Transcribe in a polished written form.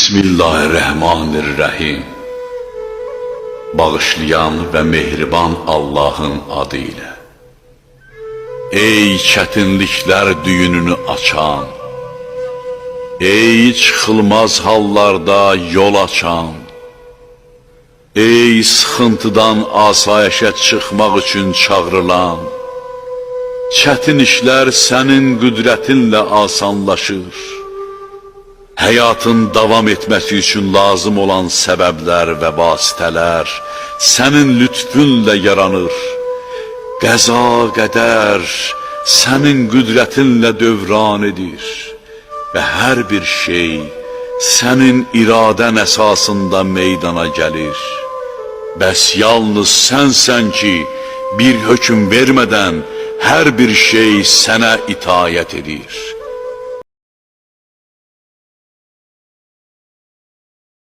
Bismillahirrahmanirrahim. Bağışlayan və mehriban Allahın adı ilə. Ey çətinliklər düyününü açan, ey çıxılmaz hallarda yol açan, ey sıxıntıdan asayişə çıxmaq üçün çağrılan, çətin işlər sənin qüdrətinlə asanlaşır. Həyatın davam etməsi üçün lazım olan səbəblər və vasitələr sənin lütfünlə yaranır. Qəza qədər sənin qüdrətinlə dövran edir və hər bir şey sənin iradən əsasında meydana gəlir. Bəs yalnız sənsən ki, bir hökm vermədən hər bir şey sənə itaət edir.